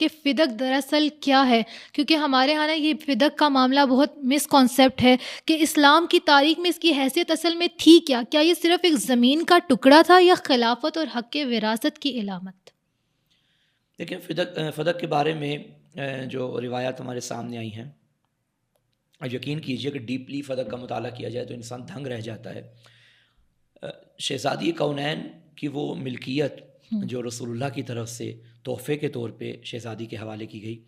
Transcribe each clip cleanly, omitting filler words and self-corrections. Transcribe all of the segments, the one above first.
کہ فدق دراصل کیا ہے، کیونکہ ہمارے ہاں نا یہ فدق کا معاملہ بہت مس کانسیپٹ ہے کہ اسلام کی تاریخ میں اس کی حیثیت اصل میں تھی کیا یہ صرف ایک زمین کا ٹکڑا تھا یا خلافت اور حق وراثت کی علامت؟ دیکھیں فدق کے بارے میں جو روایات ہمارے سامنے آئی ہیں، یقین کیجئے کہ ڈیپلی فدق کا مطالعہ کیا جائے تو انسان دھنگ رہ جاتا ہے۔ شہزادی کونین کی وہ ملکیت جو رسول اللہ کی طرف سے تحفے کے طور پہ شہزادی کے حوالے کی گئی،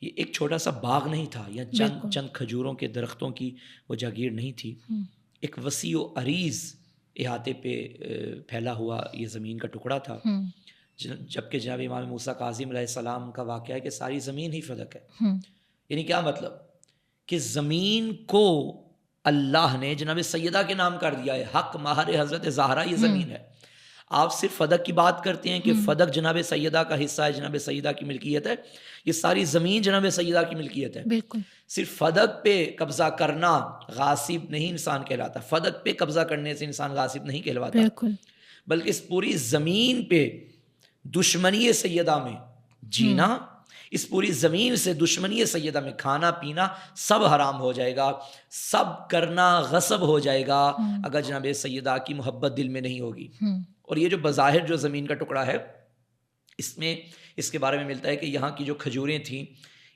یہ ایک چھوٹا سا باغ نہیں تھا یا چند کھجوروں کے درختوں کی وہ جاگیر نہیں تھی، ایک وسیع و عریض احاطے پہ پھیلا ہوا یہ زمین کا ٹکڑا تھا، جبکہ جناب امام موسیٰ کاظم علیہ السلام کا واقعہ ہے کہ ساری زمین ہی فدق ہے۔ یعنی کیا مطلب کہ زمین کو اللہ نے جناب سیدہ کے نام کر دیا ہے، حق مہر حضرت زہرا یہ زمین ہے۔ آپ صرف فدق کی بات کرتے ہیں کہ فدق جناب سیدہ کا حصہ ہے، جناب سیدہ کی ملکیت ہے، یہ ساری زمین جناب سیدہ کی ملکیت ہے۔ بالکل صرف فدق پہ قبضہ کرنا غاصب نہیں انسان کہلاتا، فدق پہ قبضہ کرنے سے انسان غاصب نہیں کہلواتا، بلکہ اس پوری زمین پہ دشمنی سیدہ میں جینا، اس پوری زمین سے دشمنی سیدہ میں کھانا پینا سب حرام ہو جائے گا، سب کرنا غصب ہو جائے گا اگر جناب سیدہ کی محبت دل میں نہیں ہوگی۔ اور یہ جو بظاہر جو زمین کا ٹکڑا ہے، اس میں اس کے بارے میں ملتا ہے کہ یہاں کی جو کھجوریں تھیں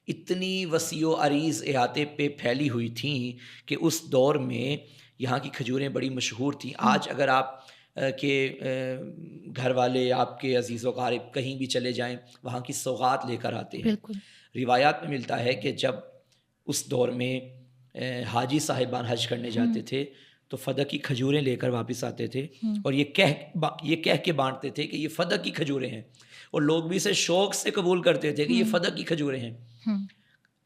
اتنی وسیع و عریض احاطے پہ پھیلی ہوئی تھیں کہ اس دور میں یہاں کی کھجوریں بڑی مشہور تھیں۔ آج اگر آپ کے گھر والے، آپ کے عزیز و قارب کہیں بھی چلے جائیں، وہاں کی سوغات لے کر آتے ہیں۔ روایات میں ملتا ہے کہ جب اس دور میں حاجی صاحبان حج کرنے جاتے تھے تو فدق کی کھجوریں لے کر واپس آتے تھے اور یہ کہہ کے بانٹتے تھے کہ یہ فدق کی کھجوریں ہیں، اور لوگ بھی اسے شوق سے قبول کرتے تھے کہ یہ فدق کی کھجوریں ہیں۔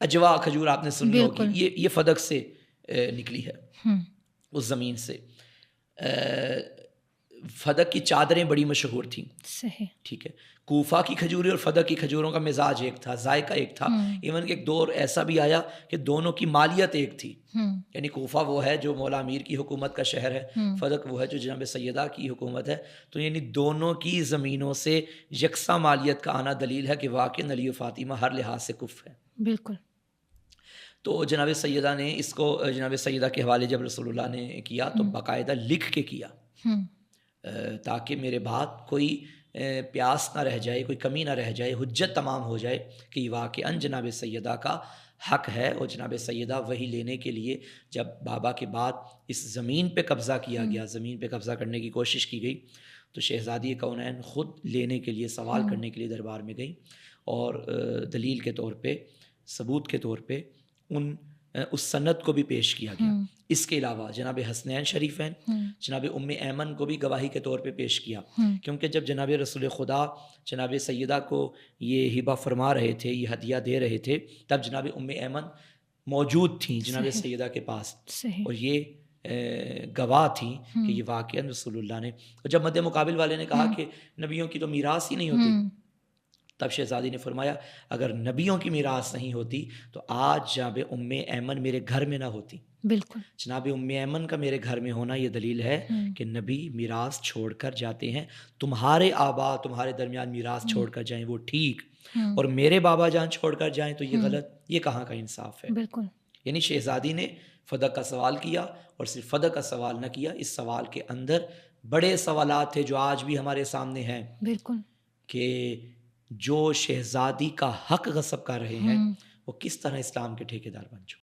اجوا کھجور آپ نے سنی ہوگی، یہ فدق سے نکلی ہے، اس زمین سے۔ فدق کی چادریں بڑی مشہور تھیں، صحیح، ٹھیک ہے۔ کوفہ کی کھجوریں اور فدق کی کھجوروں کا مزاج ایک تھا، ذائقہ ایک تھا، ایون کہ ایک دور ایسا بھی آیا کہ دونوں کی مالیت ایک تھی، یعنی کوفہ وہ ہے جو مولا امیر کی حکومت کا شہر ہے، فدق وہ ہے جو جناب سیدہ کی حکومت ہے، تو یعنی دونوں کی زمینوں سے یکساں مالیت کا آنا دلیل ہے کہ واقعی علی و فاطمہ ہر لحاظ سے کف ہے۔ بالکل۔ تو جناب سیدہ نے اس کو جناب سیدہ کے حوالے جب رسول اللہ نے کیا تو باقاعدہ لکھ کے کیا، تاکہ میرے بعد کوئی پیاس نہ رہ جائے، کوئی کمی نہ رہ جائے، حجت تمام ہو جائے کہ یہ واقعاً جناب سیدہ کا حق ہے۔ اور جناب سیدہ وہی لینے کے لیے جب بابا کے بعد اس زمین پہ قبضہ کیا گیا، زمین پہ قبضہ کرنے کی کوشش کی گئی، تو شہزادی کونین خود لینے کے لیے، سوال کرنے کے لیے دربار میں گئی، اور دلیل کے طور پہ، ثبوت کے طور پہ اس سند کو بھی پیش کیا گیا۔ اس کے علاوہ جناب حسنین شریفین، جناب ام ایمن کو بھی گواہی کے طور پہ پیش کیا، کیونکہ جب جناب رسول خدا جناب سیدہ کو یہ ہبہ فرما رہے تھے، یہ ہدیہ دے رہے تھے، تب جناب ام ایمن موجود تھیں جناب سیدہ کے پاس، اور یہ گواہ تھیں کہ یہ واقعہ رسول اللہ نے۔ اور جب مد مقابل والے نے کہا کہ نبیوں کی تو میراث ہی نہیں ہوتی، تب شہزادی نے فرمایا اگر نبیوں کی میراث نہیں ہوتی تو آج جناب ام ایمن میرے گھر میں نہ ہوتی۔ بالکل، جناب ام ایمن کا میرے گھر میں ہونا یہ دلیل ہے کہ نبی میراث چھوڑ کر جاتے ہیں، تمہارے آبا تمہارے درمیان میراث چھوڑ کر جائیں وہ ٹھیک، اور میرے بابا جان چھوڑ کر جائیں تو یہ غلط، یہ کہاں کا انصاف ہے؟ بالکل۔ یعنی شہزادی نے فدق کا سوال کیا، اور صرف فدق کا سوال نہ کیا، اس سوال کے اندر بڑے سوالات تھے جو آج بھی ہمارے سامنے ہیں، بالکل، کہ جو شہزادی کا حق غصب کر رہے ہیں وہ کس طرح اسلام کے ٹھیکیدار بن چکے۔